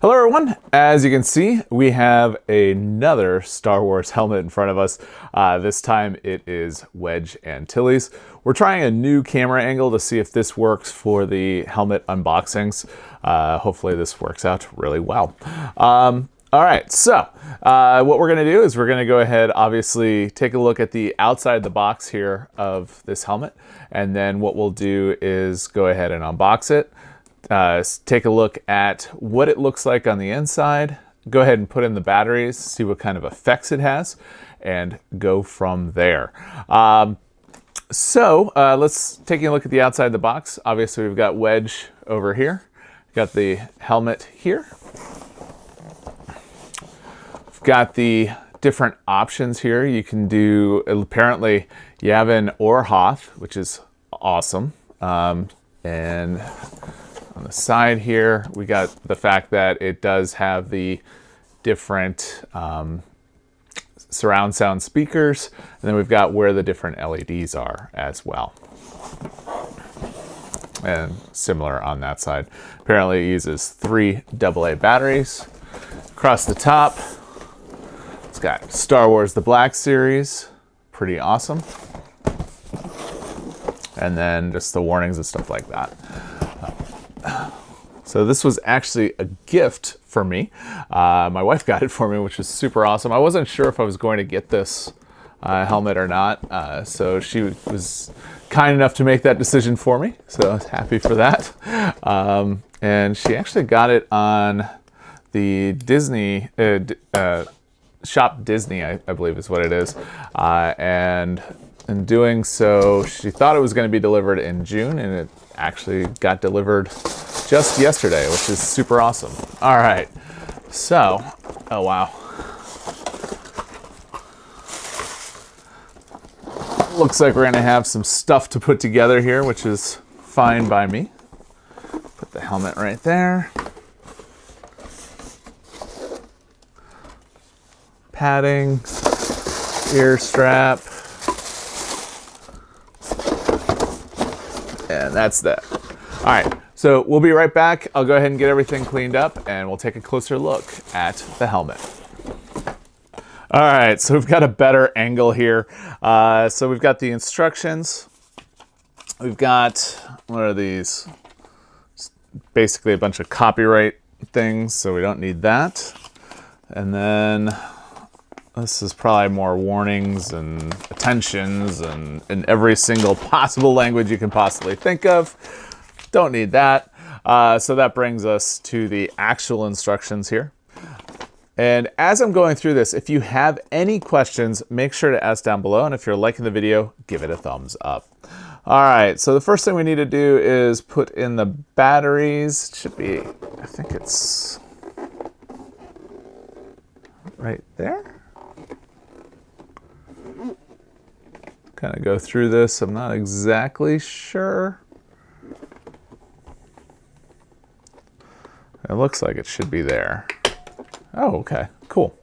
Hello everyone, as you can see we have another Star Wars helmet in front of us. This time it is Wedge Antilles. We're trying a new camera angle to see if this works for the helmet unboxings. Hopefully this works out really well. Alright, so what we're going to do is we're going to go ahead, obviously take a look at the outside of the box here of this helmet, and then what we'll do is go ahead and unbox it. Take a look at what it looks like on the inside, go ahead and put in the batteries, see what kind of effects it has, and go from there. Let's take a look at the outside of the box. Obviously we've got Wedge over here, got the helmet here, we've got the different options here. You can do, apparently Yavin or Hoth, which is awesome, and on the side here, we got the fact that it does have the different surround sound speakers, and then we've got where the different LEDs are as well. And similar on that side. Apparently it uses 3 AA batteries. Across the top, it's got Star Wars The Black Series, pretty awesome. And then just the warnings and stuff like that. So this was actually a gift for me. My wife got it for me, which was super awesome. I wasn't sure if I was going to get this helmet or not. So she was kind enough to make that decision for me. So I was happy for that. And she actually got it on the Disney, Shop Disney, I believe is what it is. And in doing so, she thought it was going to be delivered in June, and it actually got delivered just yesterday, which is super awesome. All right, so, oh wow. Looks like we're gonna have some stuff to put together here, which is fine by me. Put the helmet right there. Padding, ear strap. And that's that. All right, so we'll be right back. I'll go ahead and get everything cleaned up and we'll take a closer look at the helmet. All right, so we've got a better angle here. So we've got the instructions. We've got, what are these? Basically a bunch of copyright things, so we don't need that. And then this is probably more warnings and attentions and in every single possible language you can possibly think of. Don't need that. So that brings us to the actual instructions here. And as I'm going through this, if you have any questions, make sure to ask down below. And if you're liking the video, give it a thumbs up. All right, so the first thing we need to do is put in the batteries. It should be, I think it's right there. Kind of go through this. I'm not exactly sure. It looks like it should be there. Oh, okay, cool.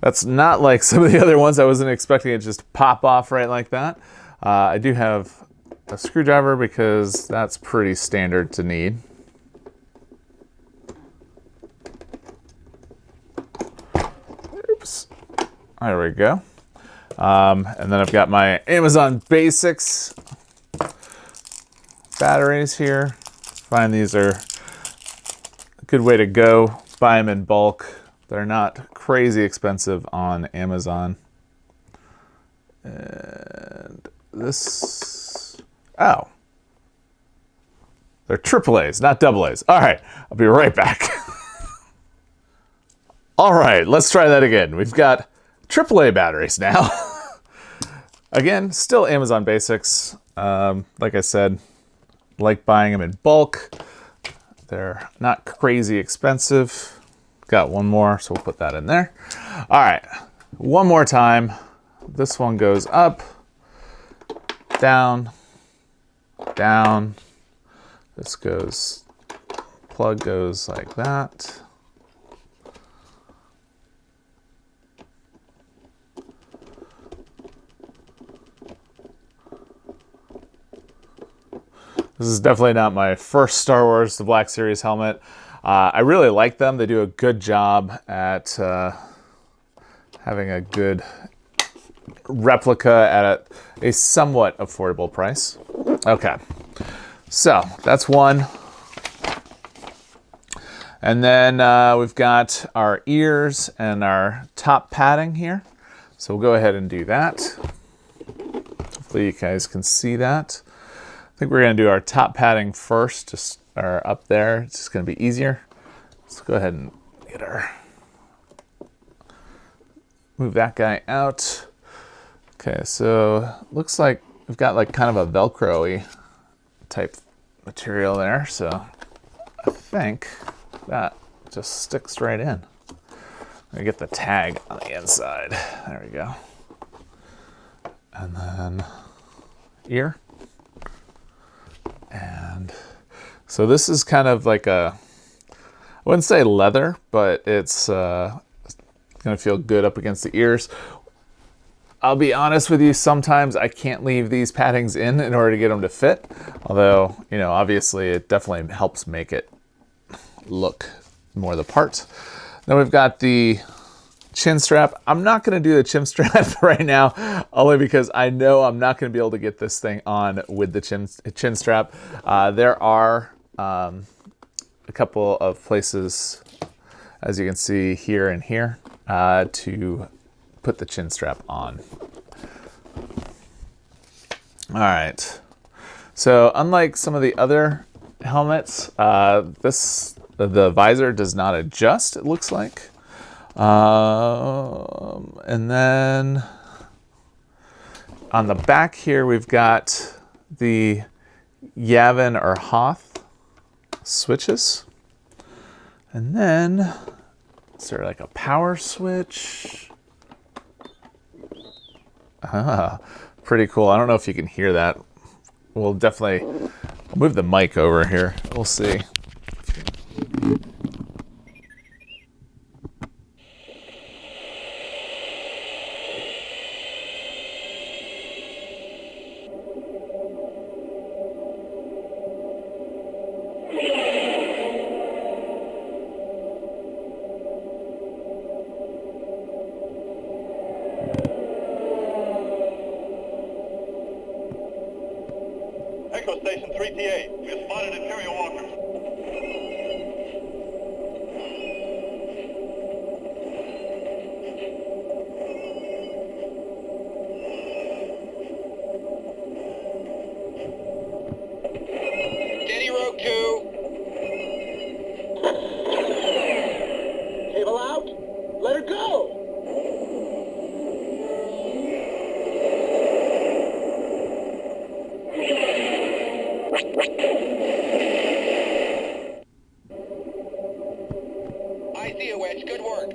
That's not like some of the other ones. I wasn't expecting it to just pop off right like that. I do have a screwdriver because that's pretty standard to need. Oops. There we go. And then I've got my Amazon Basics batteries here. Find these are a good way to go. Buy them in bulk. They're not crazy expensive on Amazon. And this, oh, they're AAAs, not AA's. All right, I'll be right back. All right, let's try that again. We've got AAA batteries now. Again, still Amazon Basics. Like I said, like buying them in bulk. They're not crazy expensive. Got one more, so we'll put that in there. All right, one more time. This one goes up, down, down. This goes, plug goes like that. This is definitely not my first Star Wars The Black Series helmet. I really like them. They do a good job at having a good replica at a somewhat affordable price. Okay, so that's one. And then we've got our ears and our top padding here. So we'll go ahead and do that. Hopefully you guys can see that. I think we're going to do our top padding first, just or up there. It's just going to be easier. Let's go ahead and get our, move that guy out. Okay, so looks like we've got like kind of a Velcro-y type material there. So I think that just sticks right in. I get the tag on the inside. There we go. And then ear. And so this is kind of like a, I wouldn't say leather, but it's gonna feel good up against the ears. I'll be honest with you, sometimes I can't leave these paddings in order to get them to fit. Although, you know, obviously it definitely helps make it look more the part. Then we've got the chin strap. I'm not going to do the chin strap right now, only because I know I'm not going to be able to get this thing on with the chin strap. There are a couple of places, as you can see here and here, to put the chin strap on. All right. So unlike some of the other helmets, the visor does not adjust, it looks like. And then on the back here, we've got the Yavin or Hoth switches. And then, is there like a power switch? Pretty cool. I don't know if you can hear that. We'll definitely move the mic over here. We'll see. Echo Station 3TA. We have spotted Imperial walkers. Steady, Rogue 2. Cable out. Let her go. I see you, Wedge. Good work.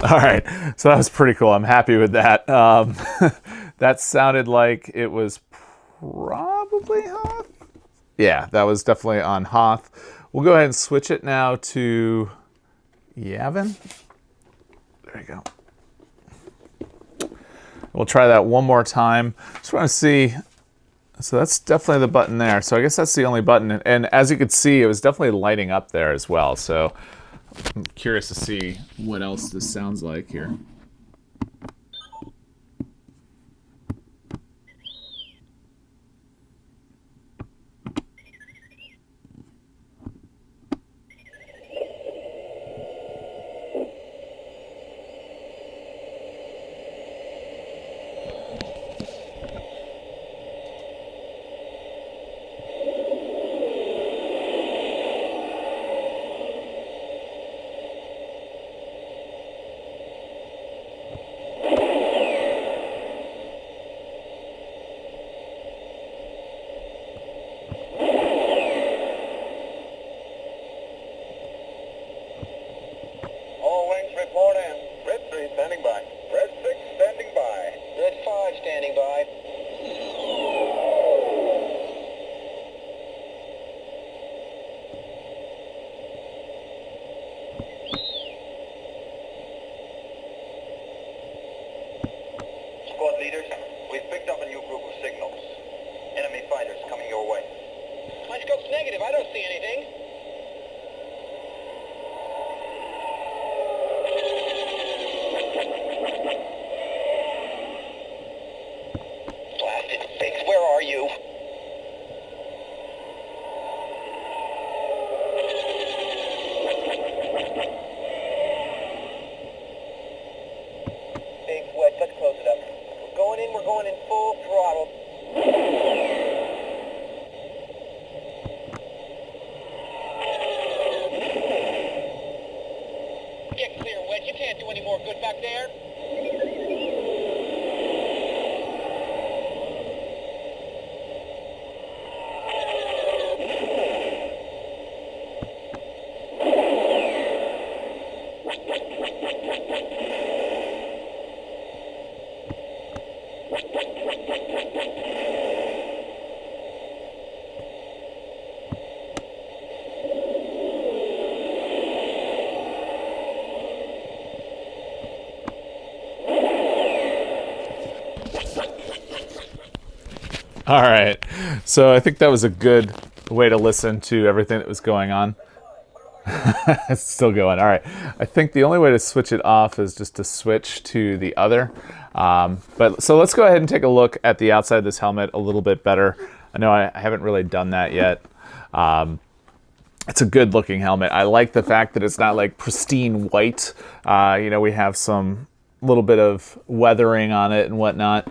All right, so that was pretty cool. I'm happy with that. That sounded like it was probably Hoth. Yeah, that was definitely on Hoth. We'll go ahead and switch it now to Yavin. There you go. We'll try that one more time. Just want to see. So that's definitely the button there. So I guess that's the only button. And as you could see, it was definitely lighting up there as well. So I'm curious to see what else this sounds like here. All wings report in. Red 3 standing by. standing by. Squad leaders, we've picked up a new group of signals. Enemy fighters coming your way. My scope's negative. I don't see anything. Blasted pigs, where are you? Big Wedge, let's close it up. We're going in full throttle. Get clear, Wedge. You can't do any more good back there. All right. So I think that was a good way to listen to everything that was going on. It's still going. All right. I think the only way to switch it off is just to switch to the other. But so let's go ahead and take a look at the outside of this helmet a little bit better. I know I haven't really done that yet. It's a good looking helmet. I like the fact that it's not like pristine white. You know, we have some little bit of weathering on it and whatnot.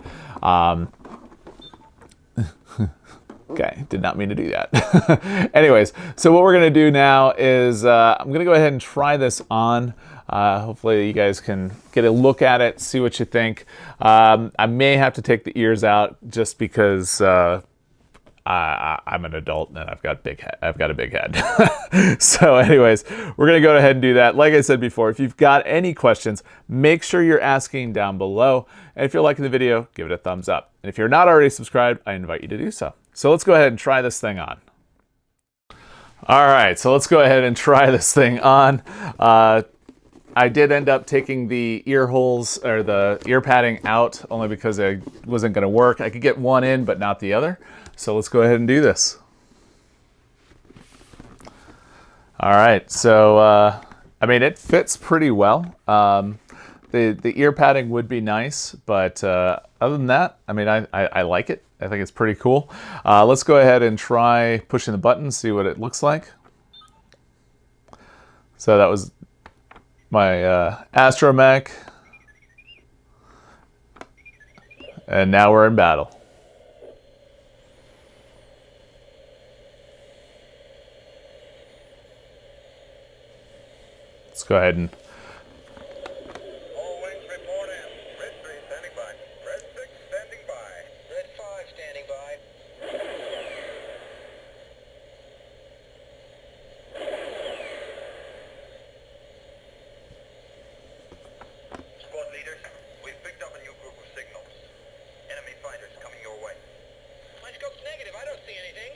Okay, did not mean to do that. Anyways, so what we're going to do now is I'm going to go ahead and try this on. Hopefully you guys can get a look at it, see what you think. I may have to take the ears out just because I'm an adult and I've got a big head. So anyways, we're going to go ahead and do that. Like I said before, if you've got any questions, make sure you're asking down below. And if you're liking the video, give it a thumbs up. And if you're not already subscribed, I invite you to do so. So let's go ahead and try this thing on. All right, so let's go ahead and try this thing on. I did end up taking the ear holes or the ear padding out only because it wasn't going to work. I could get one in, but not the other. So let's go ahead and do this. All right, so I mean, it fits pretty well. The ear padding would be nice, but other than that, I mean, I like it. I think it's pretty cool. Let's go ahead and try pushing the button, see what it looks like. So that was my astromech. And now we're in battle. Let's go ahead and All wings report in. Red 3 standing by. Red 6 standing by. Red 5 standing by. Squad leaders, we've picked up a new group of signals. Enemy fighters coming your way. My scope's negative. I don't see anything.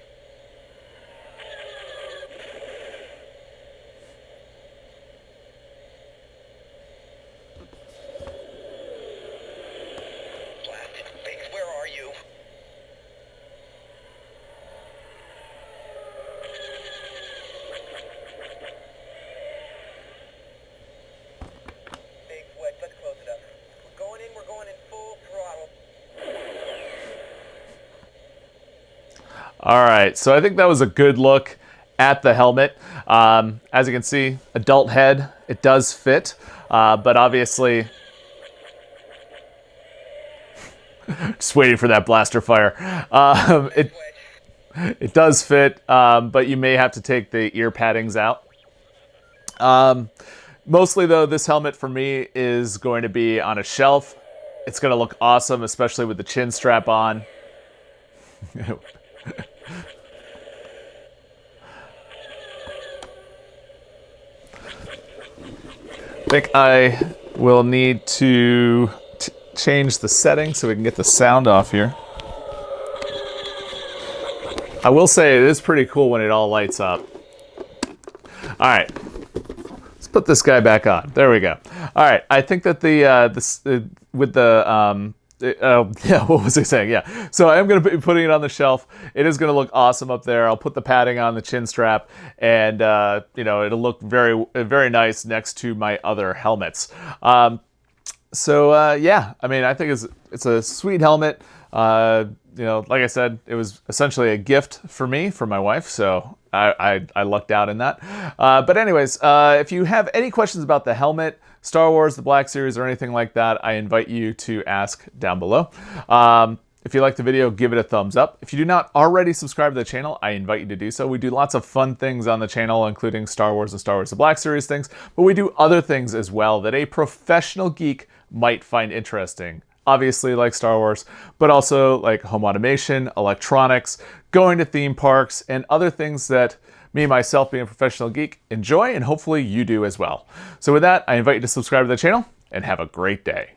Blasted pigs, where are you? Big Wedge, let's close it up. We're going in full throttle. all right, so I think that was a good look at the helmet. As you can see, adult head, it does fit, but obviously, just waiting for that blaster fire. It does fit, but you may have to take the ear paddings out. Mostly though, this helmet for me is going to be on a shelf. It's going to look awesome, especially with the chin strap on. I think I will need to change the setting so we can get the sound off here. I will say it is pretty cool when it all lights up. All right, let's put this guy back on. There we go. All right, I think that what was I saying? Yeah, so I am going to be putting it on the shelf. It is going to look awesome up there. I'll put the padding on the chin strap, and it'll look very, very nice next to my other helmets. Yeah, I mean, I think it's a sweet helmet. Like I said, it was essentially a gift for me, from my wife, so I lucked out in that. But anyways, if you have any questions about the helmet, Star Wars, the Black Series, or anything like that, I invite you to ask down below. If you like the video, give it a thumbs up. If you do not already subscribe to the channel, I invite you to do so. We do lots of fun things on the channel, including Star Wars and Star Wars the Black Series things, but we do other things as well that a professional geek might find interesting. Obviously, like Star Wars, but also like home automation, electronics, going to theme parks, and other things that me, myself, being a professional geek, enjoy, and hopefully you do as well. So with that, I invite you to subscribe to the channel, and have a great day.